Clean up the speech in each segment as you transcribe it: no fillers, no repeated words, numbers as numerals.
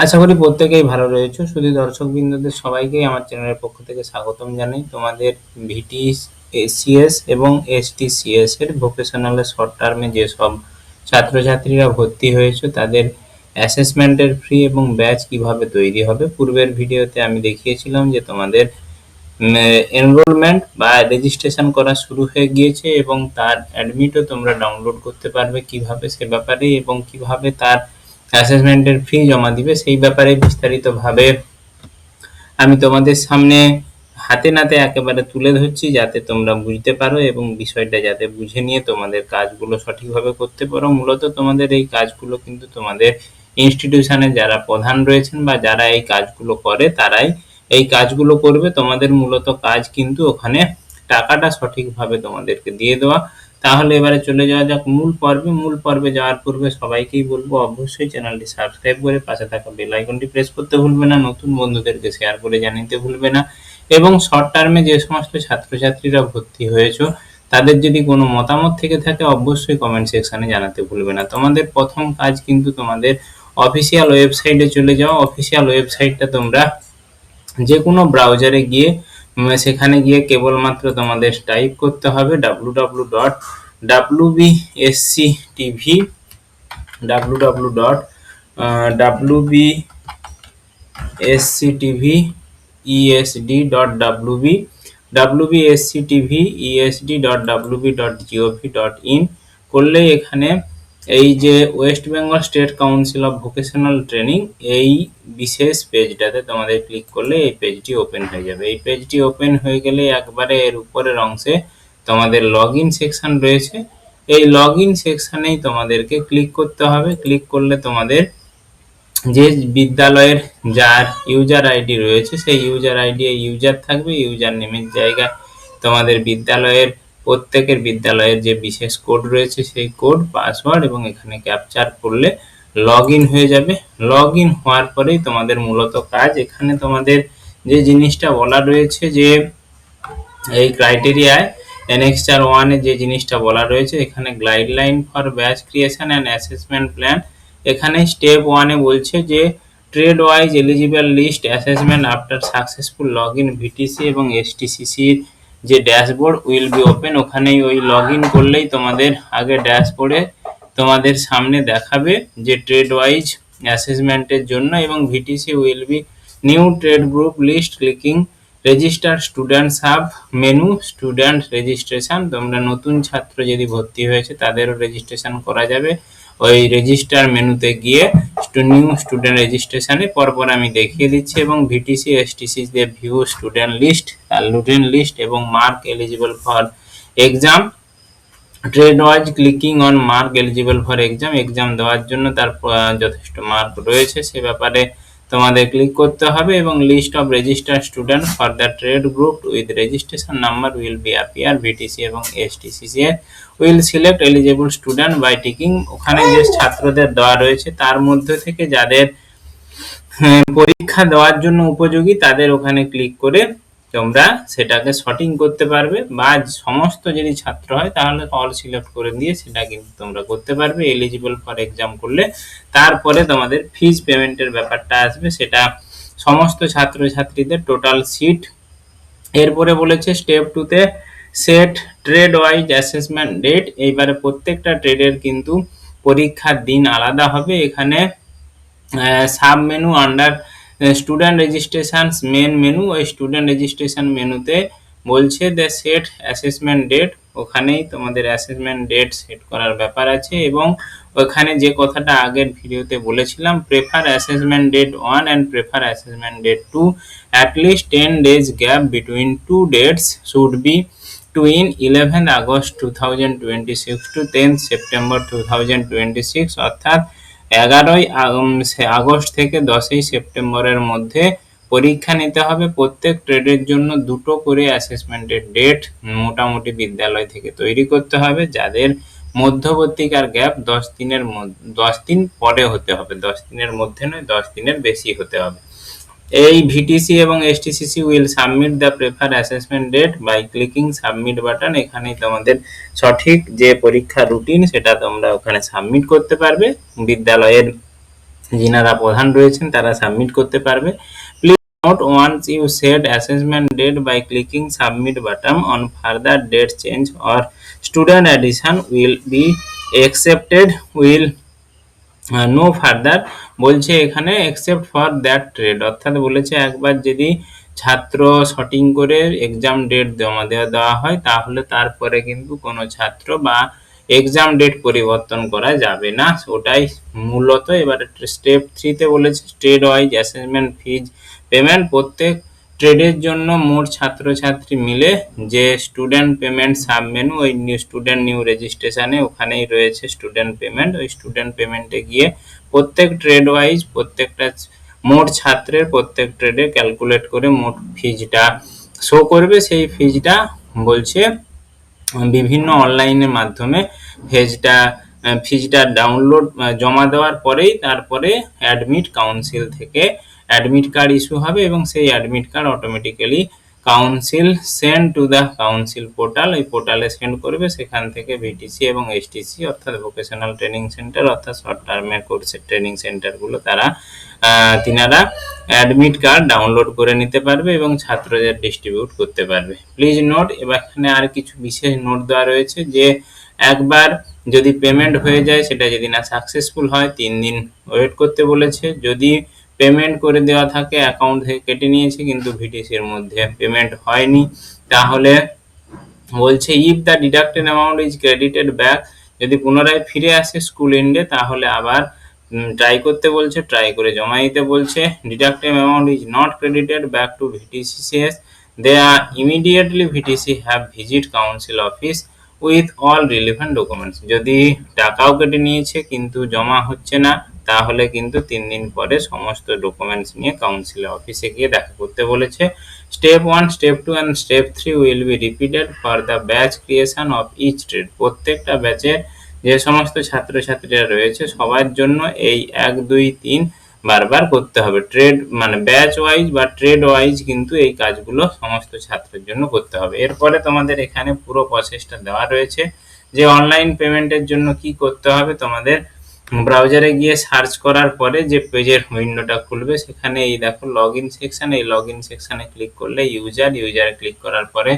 আশা করি প্রত্যেকেই ভালো রয়েছে। শুধু দর্শকবৃন্দদের সবাইকেই আমার চ্যানেলের পক্ষ থেকে স্বাগতম জানাই। তোমাদের ভিটিসিএস এবং এসটিসিএস এর ভোকেশনাল শর্ট টার্মে যেসব ছাত্রছাত্রীরা ভর্তি হয়েছে তাদের অ্যাসেসমেন্টের ফি এবং ব্যাচ কিভাবে তৈরি হবে। পূর্বের ভিডিওতে আমি দেখিয়েছিলাম যে তোমাদের এনরোলমেন্ট বা রেজিস্ট্রেশন করা শুরু হয়ে গিয়েছে এবং তার অ্যাডমিটও তোমরা ডাউনলোড করতে পারবে কিভাবে সে ব্যাপারে, এবং কিভাবে তার অ্যাসেসমেন্টের ফি জমা দিবে সেই ব্যাপারে বিস্তারিতভাবে আমি তোমাদের সামনে হাতে নাতে একেবারে তুলে ধরছি, যাতে তোমরা বুঝতে পারো এবং বিষয়টা যাতে বুঝে নিয়ে তোমাদের কাজগুলো সঠিকভাবে করতে পারো। মূলত তোমাদের এই কাজগুলো কিন্তু তোমাদের ইনস্টিটিউশনে যারা প্রধান রয়েছেন বা যারা এই কাজগুলো করে তারাই এই কাজগুলো করবে। তোমাদের মূলত কাজ কিন্তু ওখানে টাকাটা সঠিকভাবে তোমাদেরকে দিয়ে দেওয়া। তাহলে এবারে চলে যাওয়া যাক মূল পর্বে যাওয়ার পূর্বে সবাইকেই বলবো অবশ্যই চ্যানেলটি সাবস্ক্রাইব করে পাশে থাকা বেল আইকনটি প্রেস করতে ভুলবে না, নতুন বন্ধুদেরকে শেয়ার করে জানিয়ে ভুলবে না, এবং শর্ট টার্মে যে সমস্ত ছাত্রছাত্রীরা ভর্তি হয়েছে তাদের যদি কোনো মতামত থেকে থাকে অবশ্যই কমেন্ট সেকশনে জানাতে ভুলবে না। তোমাদের প্রথম কাজ কিন্তু তোমাদের অফিসিয়াল ওয়েবসাইটে চলে যাও। অফিসিয়াল ওয়েবসাইটটা তোমরা যে কোনো ব্রাউজারে গিয়ে সেখানে গিয়ে কেবলমাত্র তোমাদের টাইপ করতে হবে www.wbsctv www.wbsctv.esd.wb wbsctv.esd.wb.gov.in করলে এখানে এই যে West Bengal state council of vocational training এই বিশেষ পেজটাতে তোমাদের ক্লিক করলে এই পেজটি ওপেন হয়ে যাবে। এই পেজটি ওপেন হয়ে গেলে একবারে এর উপরের অংশে তোমাদের লগ ইন সেকশন রয়েছে। এই লগ ইন সেকশনেই তোমাদেরকে ক্লিক করতে হবে। ক্লিক করলে তোমাদের যে বিদ্যালয়ের যার ইউজার আইডি রয়েছে সেই ইউজার আইডি ইউজার থাকবে, ইউজার নেমের জায়গায় তোমাদের বিদ্যালয়ের প্রত্যেকের বিদ্যালয়ের যে বিশেষ কোড রয়েছে সেই কোড, পাসওয়ার্ড এবং এখানে ক্যাপচার করলে লগ ইন হয়ে যাবে। লগ ইন হওয়ার পরেই তোমাদের মূলত কাজ, এখানে তোমাদের যে জিনিসটা বলা রয়েছে যে এই ক্রাইটেরিয়ায় অ্যানেক্সার 1 এ যে জিনিসটা বলা রয়েছে এখানে guideline for batch creation and assessment plan. এখানে স্টেপ 1 এ বলছে যে trade wise eligible list assessment after successful log in VTC এবং এসটিসিসির যে ড্যাশবোর্ড উইল বি ওপেন। ওখানেই ওই লগ ইন করলেই তোমাদের আগে ড্যাশবোর্ডে তোমাদের সামনে দেখাবে যে ট্রেড ওয়াইজ অ্যাসেসমেন্টের জন্য, এবং VTC will be new trade group list clicking register student sub menu student registration. তোমরা নতুন ছাত্র যদি ভর্তি হয়েছে তাদেরও রেজিস্ট্রেশন করা যাবে ওই রেজিস্টার মেনুতে গিয়ে নিউ স্টুডেন্ট রেজিস্ট্রেশনে। পরপর আমি দেখিয়ে দিচ্ছি, এবং ভিটিসি এসটিসি যে ভিউ স্টুডেন্ট লিস্ট এবং mark eligible for exam trade wise clicking on mark eligible for exam দেওয়ার জন্য তার যথেষ্ট মার্ক রয়েছে সে ব্যাপারে তোমাদের ক্লিক করতে হবে, এবং list of register student for the trade group with registration number will be appear. VTC এবং STCC will select eligible student by ticking. ওখানে যে ছাত্রদের দেওয়া রয়েছে তার মধ্যে থেকে যাদের পরীক্ষা দেওয়ার জন্য উপযোগী তাদের ওখানে ক্লিক করে তোমরা সেটাকে শর্টিং করতে পারবে, বা সমস্ত যদি ছাত্র হয় তাহলে অল সিলেক্ট করে দিয়ে সেটা কিন্তু তোমরা করতে পারবে এলিজিবল ফর এক্সাম করলে। তারপরে তোমাদের ফিজ পেমেন্টের ব্যাপারটা আসবে, সেটা সমস্ত ছাত্রছাত্রীদের টোটাল সিট। এরপরে বলেছে স্টেপ 2 তে set trade wise assessment date. এইবারে প্রত্যেকটা ট্রেডের কিন্তু পরীক্ষার দিন আলাদা হবে। এখানে sub menu under student registration main menu, ওই স্টুডেন্ট রেজিস্ট্রেশন মেনুতে বলছে দ্য সেট অ্যাসেসমেন্ট ডেট। ওখানেই তোমাদের অ্যাসেসমেন্ট ডেট সেট করার ব্যাপার আছে, এবং ওখানে যে কথাটা আগের ভিডিওতে বলেছিলাম prefer assessment date 1 and prefer assessment date 2 at least 10 days gap between two dates should be between 11th August 2026 to 10th September 2026, অর্থাৎ 11ই আগস্ট থেকে 10ই সেপ্টেম্বরের মধ্যে পরীক্ষা নিতে হবে। প্রত্যেক ট্রেডের জন্য দুটো করে অ্যাসেসমেন্টের ডেট মোটামুটি বিদ্যালয় থেকে তৈরি করতে হবে, যাদের মধ্যবর্তীকার গ্যাপ 10 দিন পরে হতে হবে, 10 দিনের মধ্যে নয়, 10 দিনের বেশি হতে হবে। এই ভিটিসি এবং STCC will submit the prefer assessment date by clicking submit button. এখানেই তোমাদের সঠিক যে পরীক্ষার রুটিন সেটা তোমরা ওখানে সাবমিট করতে পারবে বিদ্যালয়ের যিনারা প্রধান রয়েছেন তারা সাবমিট করতে পারবে। Please note, once you set assessment date by clicking submit button on further date change or student addition will be accepted will no further বলছে এখানে এক্সেপ্ট ফর দ্যাট ট্রেড, অর্থাৎ বলেছে একবার যদি ছাত্র শর্টিং করে এক্সাম ডেট জমা দেওয়া হয় তাহলে তারপরে কিন্তু কোনো ছাত্র বা এক্সাম ডেট পরিবর্তন করা যাবে না, ওটাই মূলত। এবারে স্টেপ 3 তে বলেছে ট্রেড ওয়াইজ অ্যাসেসমেন্ট ফিজ পেমেন্ট। প্রত্যেক ট্রেডের জন্য মোট ছাত্রছাত্রী মিলে যে স্টুডেন্ট পেমেন্ট সাব মেনু, ওই স্টুডেন্ট নিউ রেজিস্ট্রেশনে ওখানেই রয়েছে স্টুডেন্ট পেমেন্ট। ওই স্টুডেন্ট পেমেন্টে গিয়ে প্রত্যেক ট্রেড ওয়াইজ প্রত্যেকটা মোট ছাত্রের প্রত্যেক ট্রেডে ক্যালকুলেট করে মোট ফিজটা শো করবে। সেই ফিজটা বলছে বিভিন্ন অনলাইনের মাধ্যমে ফিজটা ডাউনলোড জমা দেওয়ার পরেই তারপরে অ্যাডমিট কাউন্সিল থেকে অ্যাডমিট কার্ড ইস্যু হবে এবং সেই admit card automatically council send to the council portal, এই পোর্টালে সেন্ড করবে। সেখান থেকে ভিটিসি এবং এসটিসি অর্থাৎ ভোকেশনাল ট্রেনিং সেন্টার অর্থাৎ শর্ট টার্মের কোর্সের ট্রেনিং সেন্টারগুলো তিনারা অ্যাডমিট কার্ড ডাউনলোড করে নিতে পারবে এবং ছাত্রদের ডিস্ট্রিবিউট করতে পারবে। প্লিজ নোট, এবার এখানে আর কিছু বিশেষ নোট দেওয়া রয়েছে যে একবার যদি পেমেন্ট হয়ে যায় সেটা যদি না সাকসেসফুল হয় 3 দিন ওয়েট করতে বলেছে। যদি পেমেন্ট করে দেওয়া থাকে অ্যাকাউন্ট থেকে কেটে নিয়েছে কিন্তু ভিটিসির মধ্যে পেমেন্ট হয়নি তাহলে বলছে if the deducted amount is credited back, যদি পুনরায় ফিরে আসে স্কুল এন্ডে তাহলে আবার ট্রাই করতে বলছে, ট্রাই করে জমা দিতে বলছে। Deducted amount is not credited back to VTCs, they are immediately VTC have visit council office with all relevant documents. যদি টাকাও কেটে নিয়েছে কিন্তু জমা হচ্ছে না তাহলে কিন্তু 3 দিন পরে সমস্ত ডকুমেন্টস নিয়ে কাউন্সিলের অফিসে গিয়ে দেখা করতে বলেছে। Step 1, step 2 and step 3 will be repeated for the batch creation of each trade। প্রত্যেকটা ব্যাচের যে সমস্ত ছাত্রছাত্রীরা রয়েছে সবার জন্য এই 1, 2, 3 বারবার করতে হবে। ট্রেড মানে ব্যাচ ওয়াইজ বা ট্রেড ওয়াইজ কিন্তু এই কাজগুলো সমস্ত ছাত্রের জন্য করতে হবে। এরপরে তোমাদের এখানে পুরো প্রসেসটা দেওয়া রয়েছে যে অনলাইন পেমেন্টের জন্য কি করতে হবে। তোমাদের ব্রাউজারে গিয়ে সার্চ করার পরে যে পেজের উইন্ডোটা খুলবে সেখানে এই দেখো লগইন সেকশন, এই লগইন সেকশনে ক্লিক করলে ইউজার ক্লিক করার পরে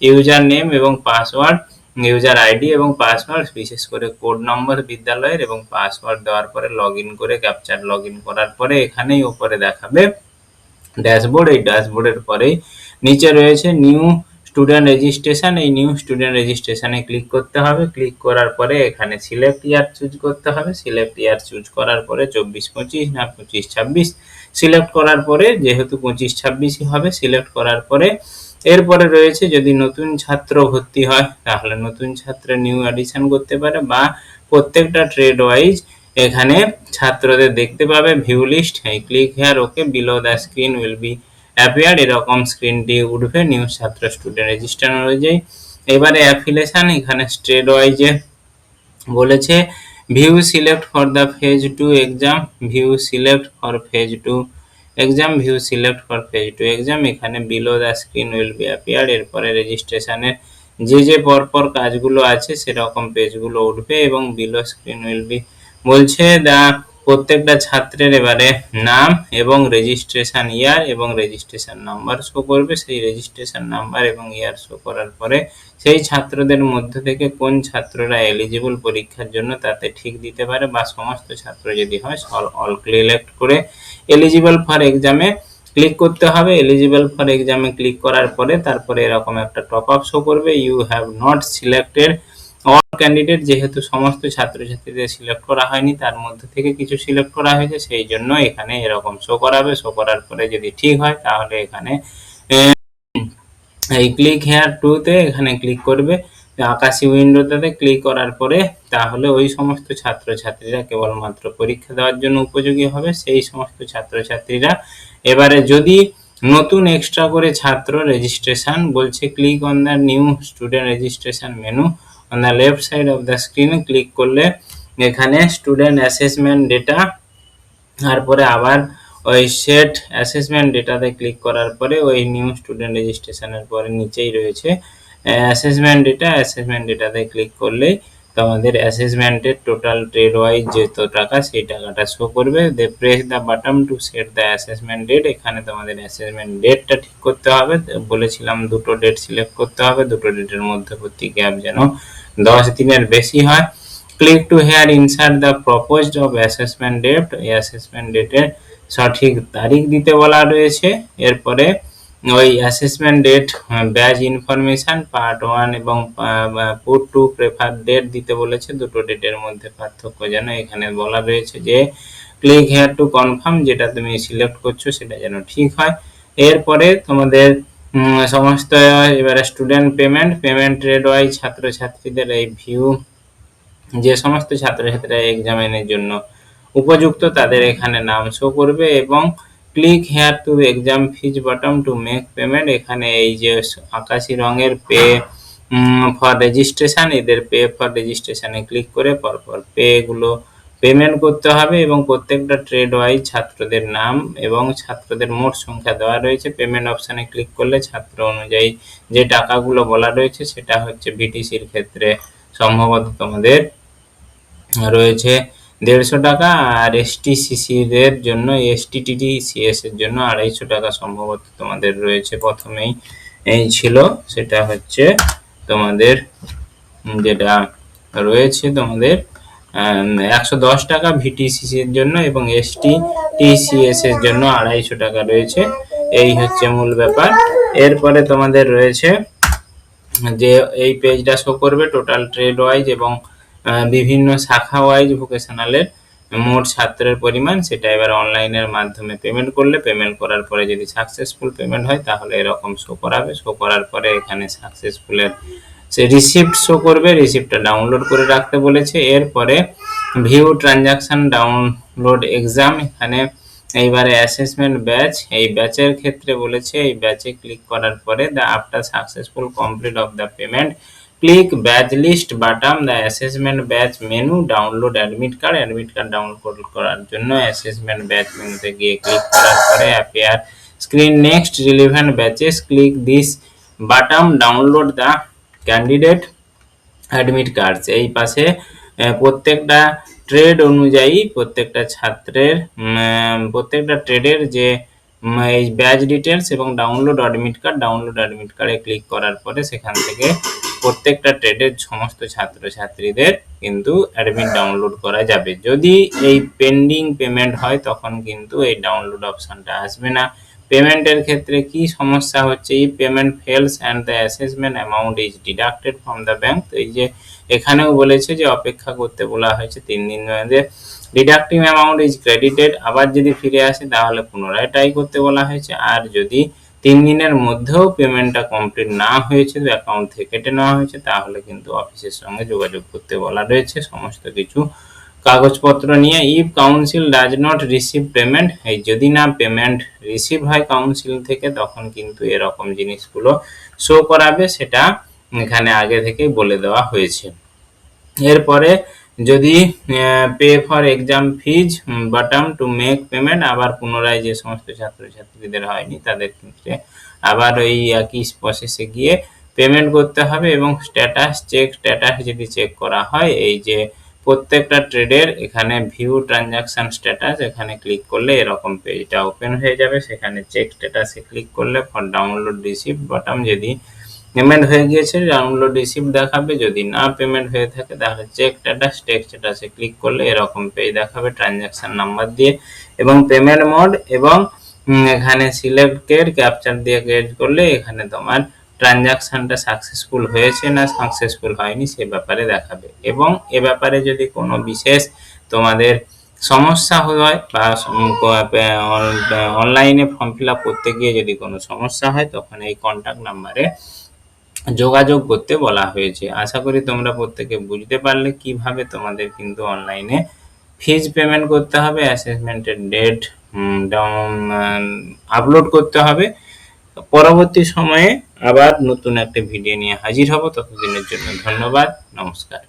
ইউজার নেম এবং পাসওয়ার্ড, ইউজার আইডি এবং পাসওয়ার্ড, বিশেষ করে কোড নম্বর বিদ্যালয়ের এবং পাসওয়ার্ড দেওয়ার পরে লগইন করে ক্যাপচার লগইন করার পরে এখানেই উপরে দেখাবে ড্যাশবোর্ড। এই ড্যাশবোর্ডের পরেই নিচে রয়েছে নিউ স্টুডেন্ট রেজিস্ট্রেশন, এই নিউ স্টুডেন্ট রেজিস্ট্রেশনে ক্লিক করতে হবে। ক্লিক করার পরে এখানে সিলেক্ট ইয়ার চুজ করতে হবে। সিলেক্ট ইয়ার চুজ করার পরে 24-25 না 25-26 সিলেক্ট করার পরে যেহেতু 25-26ই হবে সিলেক্ট করার পরে এরপরে রয়েছে যদি নতুন ছাত্র ভর্তি হয় তাহলে নতুন ছাত্রের নিউ অ্যাডিশন করতে পারে বা প্রত্যেকটা ট্রেড ওয়াইজ এখানে ছাত্রদের দেখতে পাবে ভিউ লিস্ট। এই click here okay below the screen will be appear, এরকম স্ক্রিনটি উঠবে নিউ ছাত্র স্টুডেন্ট রেজিস্টার অনুযায়ী। এবারে অ্যাফিলিয়েশন, এখানে ট্রেড ওয়াইজে বলেছে view select for the phase 2 exam, view select for phase 2 exam, view select for phase 2 exam. এখানে below the screen will be appear, এরপরে রেজিস্ট্রেশনের যে পরপর কাজগুলো আছে সেরকম পেজগুলো উঠবে এবং বিলো স্ক্রিন উইল বি বলছে দা প্রত্যেকটা ছাত্রের এবারে নাম এবং রেজিস্ট্রেশন ইয়ার এবং রেজিস্ট্রেশন নাম্বার শো করবে। সেই রেজিস্ট্রেশন নাম্বার এবং ইয়ার শো করার পরে সেই ছাত্রদের মধ্যে থেকে কোন ছাত্ররা এলিজিবল পরীক্ষার জন্য তাতে ঠিক দিতে পারে বা সমস্ত ছাত্র যদি হয় অল সিলেক্ট করে এলিজিবল ফর এক্সামে ক্লিক করতে হবে। এলিজিবল ফর এক্সামে ক্লিক করার পরে তারপরে এরকম একটা টপ আপ শো করবে you have not selected all candidate, যেহেতু সমস্ত ছাত্রছাত্রীদের সিলেক্ট করা হয়নি তার মধ্যে থেকে কিছু সিলেক্ট করা হয়েছে সেই জন্য এখানে এরকম শো করাবে। শো করার পরে যদি ঠিক হয় তাহলে এখানে এই ক্লিক হেয়ার টু তে এখানে ক্লিক করবে। আকাশি উইন্ডোটাতে ক্লিক করার পরে তাহলে ওই সমস্ত ছাত্রছাত্রীরা কেবলমাত্র পরীক্ষা দেওয়ার জন্য উপযোগী হবে। সেই সমস্ত ছাত্রছাত্রীরা এবারে যদি নতুন এক্সট্রা করে ছাত্র রেজিস্ট্রেশন বলছে click on the new student registration menu on the left side of the screen, click করলে এখানে স্টুডেন্ট অ্যাসেসমেন্ট ডেটা তারপরে আবার ওই সেট অ্যাসেসমেন্ট ডেটাতে ক্লিক করার পরে ওই নিউ স্টুডেন্ট রেজিস্ট্রেশনের পরে নিচেই রয়েছে অ্যাসেসমেন্ট ডেটাতে ক্লিক করলেই তোমাদের অ্যাসেসমেন্টের টোটাল ট্রেড ওয়াইজ যত টাকা সেই টাকাটা শো করবে। They press the button to set the assessment date. এখানে তোমাদের অ্যাসেসমেন্ট ডেটটা ঠিক করতে হবে। বলেছিলাম দুটো ডেট সিলেক্ট করতে হবে, দুটো ডেটের মধ্যবর্তী গ্যাপ যেন 10 দিনের বেশি হয়। Click to here insert the proposed of assessment date. এই অ্যাসেসমেন্ট ডেটের সঠিক তারিখ দিতে বলা রয়েছে। এরপরে ওই assessment date, batch information part 1 এবং পুট টু প্রেফার ডেট দিতে বলেছে। দুটো ডেটের মধ্যে পার্থক্য যেন এখানে বলা রয়েছে যে ক্লিক হেয়ার টু কনফার্ম, যেটা তুমি সিলেক্ট করছো সেটা যেন ঠিক হয়। এরপরে তোমাদের সমস্ত এবারে স্টুডেন্ট পেমেন্ট ট্রেড ওয়াইজ ছাত্রছাত্রীদের এই ভিউ, যে সমস্ত ছাত্রছাত্রীরা এক্সামিনের জন্য উপযুক্ত তাদের এখানে নাম শো করবে। এবং click here two exam fees bottom to make payment. এখানে এই যে আকাশি রঙের পে ফর রেজিস্ট্রেশন, এদের পে ফর রেজিস্ট্রেশনে ক্লিক করে পরপর গুলো পেমেন্ট করতে হবে এবং প্রত্যেকটা ট্রেড ওয়াইজ ছাত্রদের নাম এবং ছাত্রদের মোট সংখ্যা দেওয়া রয়েছে। পেমেন্ট অপশানে ক্লিক করলে ছাত্র অনুযায়ী যে টাকাগুলো বলা রয়েছে সেটা হচ্ছে বিটিসির ক্ষেত্রে সম্ভবত তোমাদের রয়েছে 150 টাকা, আর এসটিসিসি এর জন্য, এসটিটিটিসিএস এর জন্য 250 টাকা সম্ভবত তোমাদের রয়েছে। প্রথমেই এই ছিল, সেটা হচ্ছে তোমাদের যেটা রয়েছে তোমাদের 110 টাকা ভিটিসিসি এর জন্য এবং এসটিটিসিএস এর জন্য 250 টাকা রয়েছে। এই হচ্ছে মূল ব্যাপার। এরপরে তোমাদের রয়েছে যে এই পেজটা শো করবে টোটাল ট্রেড ওয়াইজ এবং বিভিন্ন শাখা ওয়াইজ ভোকেশনালের মোট ছাত্রের পরিমাণ। সেটা এবার অনলাইনের মাধ্যমে পেমেন্ট করলে, পেমেন্ট করার পরে যদি সাকসেসফুল পেমেন্ট হয় তাহলে এরকম শো করাবে। শো করার পরে এখানে সাকসেসফুলের সে রিসিপ্ট শো করবে, রিসিপ্টটা ডাউনলোড করে রাখতে বলেছে। এরপরে ভিউ ট্রানজাকশন ডাউনলোড এক্সাম, এখানে এইবারে অ্যাসেসমেন্ট ব্যাচ, এই ব্যাচের ক্ষেত্রে বলেছে এই ব্যাচে ক্লিক করার পরে the after successful complete of the payment click batch list button the assessment batch menu download admit card. Admit card download করার জন্য অ্যাসেসমেন্ট ব্যাচ মেনুতে গিয়ে ক্লিক করার পরে appear screen next relevant batches click this button download the candidate admit cards. এই পাশে প্রত্যেকটা trade অনুযায়ী প্রত্যেকটা ছাত্রের প্রত্যেকটা ট্রেডের যে এই ব্যাচ ডিটেলস এবং ডাউনলোড অ্যাডমিট কার্ডে ক্লিক করার পরে সেখান থেকে প্রত্যেকটা ট্রেডের সমস্ত ছাত্রছাত্রীদের কিন্তু অ্যাডমিট ডাউনলোড করা যাবে। যদি এই পেন্ডিং পেমেন্ট হয় তখন কিন্তু এই ডাউনলোড অপশনটা আসবে না। পেমেন্টের ক্ষেত্রে কি সমস্যা হচ্ছে, এই payment fails and the assessment amount is deducted from the bank. তো এই যে এখানেও বলেছে যে অপেক্ষা করতে বলা হয়েছে 3 দিন মধ্যে, ডিডাক্টিং অ্যামাউন্ট ইজ ক্রেডিটেড। আবার যদি ফিরে আসে তাহলে পুনরায় ট্রাই করতে বলা হয়েছে। আর যদি 3 দিনের মধ্যেও পেমেন্টটা কমপ্লিট না হয়েছে, অ্যাকাউন্ট থেকে কেটে নেওয়া হয়েছে, তাহলে কিন্তু অফিসের সঙ্গে যোগাযোগ করতে বলা রয়েছে সমস্ত কিছু কাগজপত্র নিয়ে। If council does not receive payment, এই যদি না পেমেন্ট রিসিভ হয় কাউন্সিল থেকে তখন কিন্তু এরকম জিনিসগুলো শো করাবে, সেটা এখানে আগে থেকেই বলে দেওয়া হয়েছে। এরপরে যদি pay for exam fees button to make payment, আবার পুনরায় যে সমস্ত ছাত্রছাত্রীদের হয়নি তাদের ক্ষেত্রে আবার ওই একই প্রসেসে গিয়ে পেমেন্ট করতে হবে। এবং স্ট্যাটাস যদি চেক করা হয়, এই যে প্রত্যেকটা ট্রেডের এখানে ভিউ ট্রানজাকশন স্ট্যাটাস, এখানে ক্লিক করলে এরকম পেজটা ওপেন হয়ে যাবে। সেখানে চেক স্ট্যাটাসে ক্লিক করলে ফর ডাউনলোড রিসিপ্ট বাটন, যদি পেমেন্ট হয়ে গিয়েছে ডাউনলোড রিসিপ্ট দেখাবে, যদি না পেমেন্ট হয়ে থাকে তাহলে চেক স্ট্যাটাসে ক্লিক করলে এরকম পেজ দেখাবে ট্রানজাকশন নাম্বার দিয়ে এবং পেমেন্ট মোড, এবং এখানে সিলেক্টেড ক্যাপচার দিয়ে ক্রিয়েট করলে এখানে তোমার ট্রানজাকশনটা সাকসেসফুল হয়েছে না সাকসেসফুল হয়নি সে ব্যাপারে দেখাবে। এবং এ ব্যাপারে যদি কোনো বিশেষ তোমাদের সমস্যা হয় বা অনলাইনে ফর্ম ফিল আপ করতে গিয়ে যদি কোনো সমস্যা হয় তখন এই কন্ট্যাক্ট নাম্বারে যোগাযোগ করতে বলা হয়েছে। আশা করি তোমরা প্রত্যেকে বুঝতে পারলে কিভাবে তোমাদের কিন্তু অনলাইনে ফিজ পেমেন্ট করতে হবে, অ্যাসেসমেন্টের ডেট আপলোড করতে হবে। পরবর্তী সময়ে আবার নতুন একটা ভিডিও নিয়ে হাজির হব, ততদিনের জন্য ধন্যবাদ, নমস্কার।